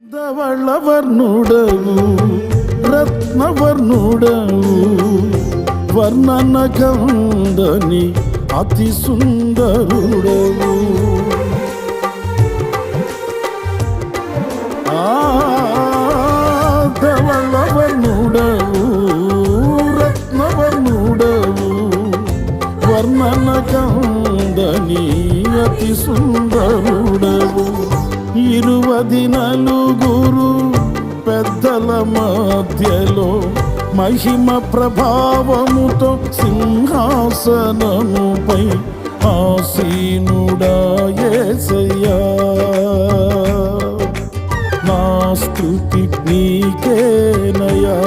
ధవళవర్ణుడవు రత్నవర్ణుడవు వర్ణన కందని అతి సుందరుడవు ధవళవర్ణుడవు రత్నవర్ణుడవు వర్ణన కందని అతి సుందరుడవు ఇరువది నలుగురు పెద్దల మధ్యలో మహిమ ప్రభావముతో సింహాసనముపై ఆసీనుడా యేసయ్యా నా స్తుతి నీకేనయ్యా.